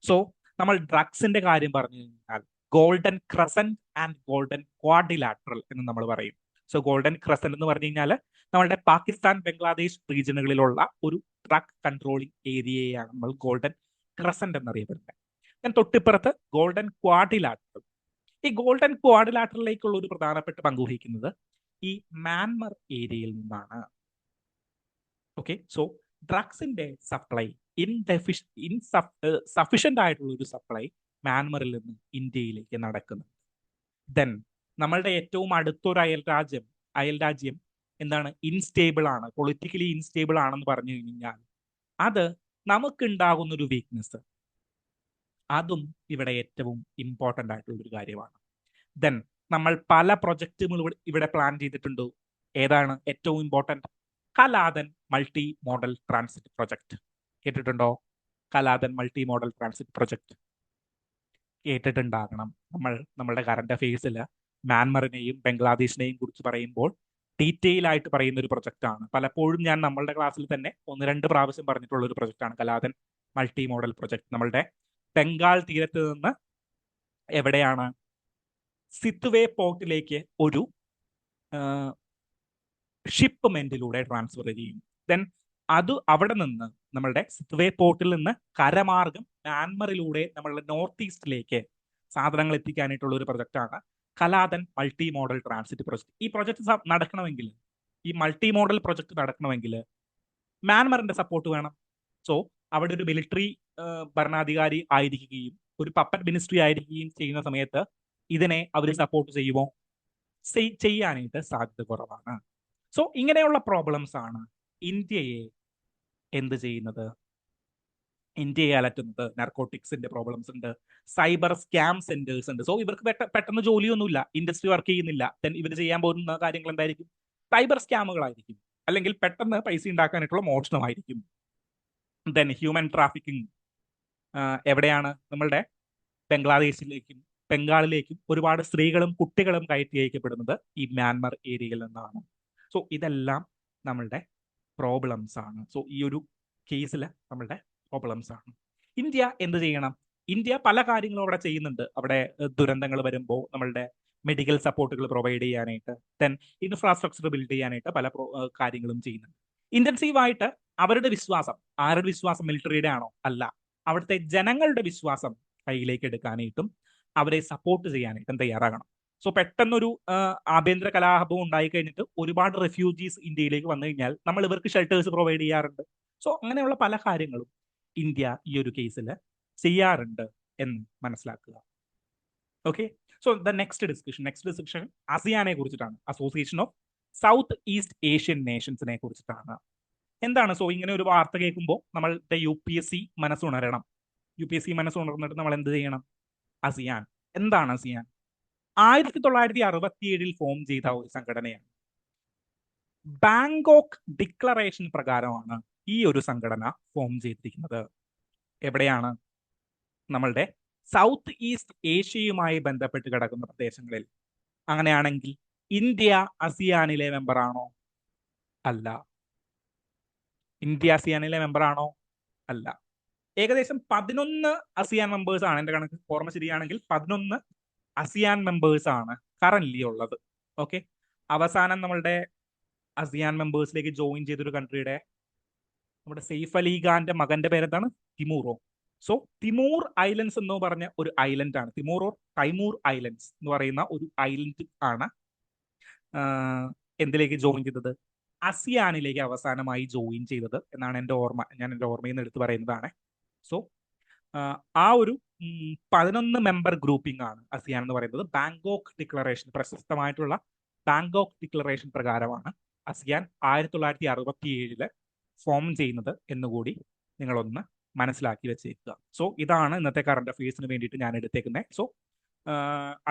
സോ നമ്മൾ ഡ്രഗ്സിന്റെ കാര്യം പറഞ്ഞു കഴിഞ്ഞാൽ golden crescent and golden quadrilateral എന്ന് നമ്മൾ പറയും. സോ ഗോൾഡൻ ക്രസന്റ് എന്ന് പറഞ്ഞു കഴിഞ്ഞാൽ നമ്മളുടെ പാകിസ്ഥാൻ, ബംഗ്ലാദേശ് റീജിയനുകളിലുള്ള ഒരു ഡ്രഗ് കൺട്രോളിംഗ് ഏരിയയാണ് നമ്മൾ ഗോൾഡൻ ക്രസന്റ് എന്നറിയപ്പെടുന്നത്. ഞാൻ തൊട്ടിപ്പുറത്ത് ഗോൾഡൻ ക്വാഡ്രിലാറ്ററൽ. ഈ ഗോൾഡൻ ക്വാഡ്രിലാറ്ററിലേക്കുള്ള ഒരു പ്രധാനപ്പെട്ട പങ്കുവഹിക്കുന്നത് ഈ മ്യാൻമർ ഏരിയയിൽ നിന്നാണ്. ഓക്കെ, സോ ഡ്രഗ്സിന്റെ സപ്ലൈ സഫിഷ്യന്റ് ആയിട്ടുള്ള ഒരു സപ്ലൈ മ്യാൻമറിൽ നിന്ന് ഇന്ത്യയിലേക്ക് നടക്കുന്നു. ദെൻ നമ്മളുടെ ഏറ്റവും അടുത്തൊരു അയൽരാജ്യം എന്താണ്? ഇൻസ്റ്റേബിൾ ആണ്, പൊളിറ്റിക്കലി ഇൻസ്റ്റേബിൾ ആണെന്ന് പറഞ്ഞു കഴിഞ്ഞാൽ അത് നമുക്കുണ്ടാകുന്ന ഒരു വീക്ക്നെസ്, അതും ഇവിടെ ഏറ്റവും ഇമ്പോർട്ടൻ്റ് ആയിട്ടുള്ള ഒരു കാര്യമാണ്. ദെൻ നമ്മൾ പല പ്രൊജക്റ്റുകളും ഇവിടെ പ്ലാൻ ചെയ്തിട്ടുണ്ട്. ഏതാണ് ഏറ്റവും important? Kaladan multi modal transit project. കേട്ടിട്ടുണ്ടോ? Kaladan multi modal transit project കേട്ടിട്ടുണ്ടാകണം. നമ്മളുടെ കറണ്ട് അഫെയർസിൽ മ്യാൻമറിനെയും ബംഗ്ലാദേശിനെയും കുറിച്ച് പറയുമ്പോൾ ഡീറ്റെയിൽ ആയിട്ട് പറയുന്ന ഒരു പ്രൊജക്റ്റ് ആണ്. പലപ്പോഴും ഞാൻ നമ്മളുടെ ക്ലാസ്സിൽ തന്നെ 1-2 പ്രാവശ്യം പറഞ്ഞിട്ടുള്ള ഒരു പ്രൊജക്റ്റ് ആണ് കലാതൻ മൾട്ടി മോഡൽ പ്രൊജക്ട്. നമ്മളുടെ ബംഗാൾ തീരത്ത് നിന്ന് എവിടെയാണ് സിത്വേ പോർട്ടിലേക്ക് ഒരു ഷിപ്മെന്റിലൂടെ ട്രാൻസ്ഫർ ചെയ്യും. ദെൻ അവിടെ നിന്ന് നമ്മളുടെ സിത്വേ പോർട്ടിൽ നിന്ന് കരമാർഗം മ്യാൻമറിലൂടെ നമ്മളുടെ നോർത്ത് ഈസ്റ്റിലേക്ക് സാധനങ്ങൾ എത്തിക്കാനായിട്ടുള്ള ഒരു പ്രൊജക്റ്റാണ് Kaladan multi modal transit project. ഈ പ്രൊജക്ട് നടക്കണമെങ്കിൽ, ഈ മൾട്ടി മോഡൽ പ്രൊജക്ട് നടക്കണമെങ്കിൽ മ്യാൻമറിന്റെ സപ്പോർട്ട് വേണം. സോ അവിടെ ഒരു മിലിറ്ററി ഭരണാധികാരി ആയിരിക്കുകയും ഒരു പപ്പറ്റ് മിനിസ്ട്രി ആയിരിക്കുകയും ചെയ്യുന്ന സമയത്ത് ഇതിനെ അവർ സപ്പോർട്ട് ചെയ്യുമോ? ചെയ്യാനായിട്ട് സാധ്യത കുറവാണ്. സോ ഇങ്ങനെയുള്ള പ്രോബ്ലംസ് ആണ് ഇന്ത്യയെ എന്ത് ചെയ്യുന്നത്, ഇന്ത്യയെ അലട്ടുന്നത്. നർക്കോട്ടിക്സിന്റെ പ്രോബ്ലംസ് ഉണ്ട്, സൈബർ സ്കാം സെന്റേഴ്സ് ഉണ്ട്. സോ ഇവർക്ക് പെട്ടെന്ന് ജോലിയൊന്നുമില്ല, ഇൻഡസ്ട്രി വർക്ക് ചെയ്യുന്നില്ല. ദെൻ ഇവർ ചെയ്യാൻ പോകുന്ന കാര്യങ്ങൾ എന്തായിരിക്കും? സൈബർ സ്കാമുകളായിരിക്കും, അല്ലെങ്കിൽ പെട്ടെന്ന് പൈസ ഉണ്ടാക്കാനായിട്ടുള്ള മോഷണമായിരിക്കും. ദെൻ ഹ്യൂമൻ ട്രാഫിക്കിംഗ് എവിടെയാണ്? നമ്മളുടെ ബംഗാളിലേക്കും ഒരുപാട് സ്ത്രീകളും കുട്ടികളും കയറ്റി അയക്കപ്പെടുന്നത് ഈ മ്യാൻമർ ഏരിയയിൽ നിന്നാണ്. സോ ഇതെല്ലാം നമ്മളുടെ പ്രോബ്ലംസ് ആണ്. സോ ഈ ഒരു കേസിൽ നമ്മളുടെ പ്രോബ്ലംസ് ആണ്. ഇന്ത്യ എന്ത് ചെയ്യണം? ഇന്ത്യ പല കാര്യങ്ങളും അവിടെ ചെയ്യുന്നുണ്ട്. അവിടെ ദുരന്തങ്ങൾ വരുമ്പോൾ നമ്മളുടെ മെഡിക്കൽ സപ്പോർട്ടുകൾ പ്രൊവൈഡ് ചെയ്യാനായിട്ട്, ദെൻ ഇൻഫ്രാസ്ട്രക്ചർ ബിൽഡ് ചെയ്യാനായിട്ട് പല കാര്യങ്ങളും ചെയ്യുന്നുണ്ട്. ഇന്റൻസീവായിട്ട് അവരുടെ വിശ്വാസം, ആരുടെ വിശ്വാസം? മിലിറ്ററിയുടെ ആണോ? അല്ല. അവിടുത്തെ ജനങ്ങളുടെ വിശ്വാസം കയ്യിലേക്ക് എടുക്കാനായിട്ടും അവരെ സപ്പോർട്ട് ചെയ്യാനായിട്ടും തയ്യാറാകണം. സോ പെട്ടെന്നൊരു ആഭ്യന്തര കലാപം ഉണ്ടായി കഴിഞ്ഞിട്ട് ഒരുപാട് റെഫ്യൂജീസ് ഇന്ത്യയിലേക്ക് വന്നു കഴിഞ്ഞാൽ നമ്മൾ ഇവർക്ക് ഷെൽട്ടേഴ്സ് പ്രൊവൈഡ് ചെയ്യാറുണ്ട്. സോ അങ്ങനെയുള്ള പല കാര്യങ്ങളും ഇന്ത്യ ഈ ഒരു കേസിൽ ചെയ്യാറുണ്ട് എന്ന് മനസ്സിലാക്കുക. ഓക്കെ, സോ നെക്സ്റ്റ് ഡിസ്കഷൻ ASEAനെ കുറിച്ചിട്ടാണ്. Association of south east Asian നേഷൻസിനെ കുറിച്ചിട്ടാണ്. എന്താണ്? സോ ഇങ്ങനെ ഒരു വാർത്ത കേൾക്കുമ്പോൾ നമ്മളുടെ UPSC മനസ്സുണരണം. UPSC മനസ്സുണർന്നിട്ട് നമ്മൾ എന്ത് ചെയ്യണം? ASEAN എന്താണ്? ASEAN 1967 ഫോം ചെയ്ത ഒരു സംഘടനയാണ്. ബാങ്കോക്ക് ഡിക്ലറേഷൻ പ്രകാരമാണ് ഈ ഒരു സംഘടന ഫോം ചെയ്തിരിക്കുന്നത്. എവിടെയാണ്? നമ്മളുടെ സൗത്ത് ഈസ്റ്റ് ഏഷ്യയുമായി ബന്ധപ്പെട്ട് കിടക്കുന്ന പ്രദേശങ്ങളിൽ. അങ്ങനെയാണെങ്കിൽ ഇന്ത്യ ASEAനിലെ മെമ്പറാണോ? അല്ല. ഇന്ത്യ ASEAനിലെ മെമ്പറാണോ? അല്ല. ഏകദേശം 11 ASEAN മെമ്പേഴ്സ് ആണ്, എന്റെ കണക്ക് ഓർമ്മ ശരിയാണെങ്കിൽ 11 ASEAN മെമ്പേഴ്സ് ആണ് കറന്റ്ലി ഉള്ളത്. ഓക്കെ, അവസാനം നമ്മളുടെ ASEAN മെമ്പേഴ്സിലേക്ക് ജോയിൻ ചെയ്തൊരു കൺട്രിയുടെ നമ്മുടെ സെയ്ഫ് അലി ഖാന്റെ മകന്റെ പേരെന്താണ്? തിമൂറോ. സോ തിമൂർ ഐലൻഡ്സ് എന്ന് പറഞ്ഞ ഒരു ഐലൻഡ് ആണ്, തൈമൂർ ഐലൻഡ്സ് എന്ന് പറയുന്ന ഒരു ഐലൻഡ് ആണ് എന്തിലേക്ക് ജോയിൻ ചെയ്തത്? ASEAനിലേക്ക് അവസാനമായി ജോയിൻ ചെയ്തത് എന്നാണ് എൻ്റെ ഓർമ്മ. ഞാൻ എൻ്റെ ഓർമ്മയിൽ നിന്ന് എടുത്ത് പറയുന്നതാണ്. സോ ആ ഒരു 11 മെമ്പർ ഗ്രൂപ്പിംഗ് ആണ് ASEAN എന്ന് പറയുന്നത്. ബാങ്കോക്ക് ഡിക്ലറേഷൻ, പ്രശസ്തമായിട്ടുള്ള ബാങ്കോക്ക് ഡിക്ലറേഷൻ പ്രകാരമാണ് ASEAN 1967 ഫോം ചെയ്യുന്നത് എന്നുകൂടി നിങ്ങളൊന്ന് മനസ്സിലാക്കി വെച്ചേക്കുക. സോ ഇതാണ് ഇന്നത്തെ കറണ്ട് അഫയേഴ്സിന് വേണ്ടിയിട്ട് ഞാൻ എടുത്തേക്കുന്നത്. സോ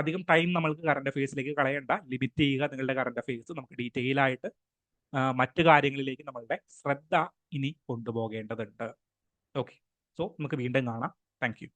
അധികം ടൈം നമ്മൾക്ക് കറണ്ട് അഫയേഴ്സിലേക്ക് കളയണ്ട, ലിമിറ്റ് ചെയ്യുക നിങ്ങളുടെ കറണ്ട് അഫയേഴ്സ്. നമുക്ക് ഡീറ്റെയിൽ ആയിട്ട് മറ്റു കാര്യങ്ങളിലേക്ക് നമ്മളുടെ ശ്രദ്ധ ഇനി കൊണ്ടുപോകേണ്ടതുണ്ട്. ഓക്കെ, സോ നമുക്ക് വീണ്ടും കാണാം. Thank you.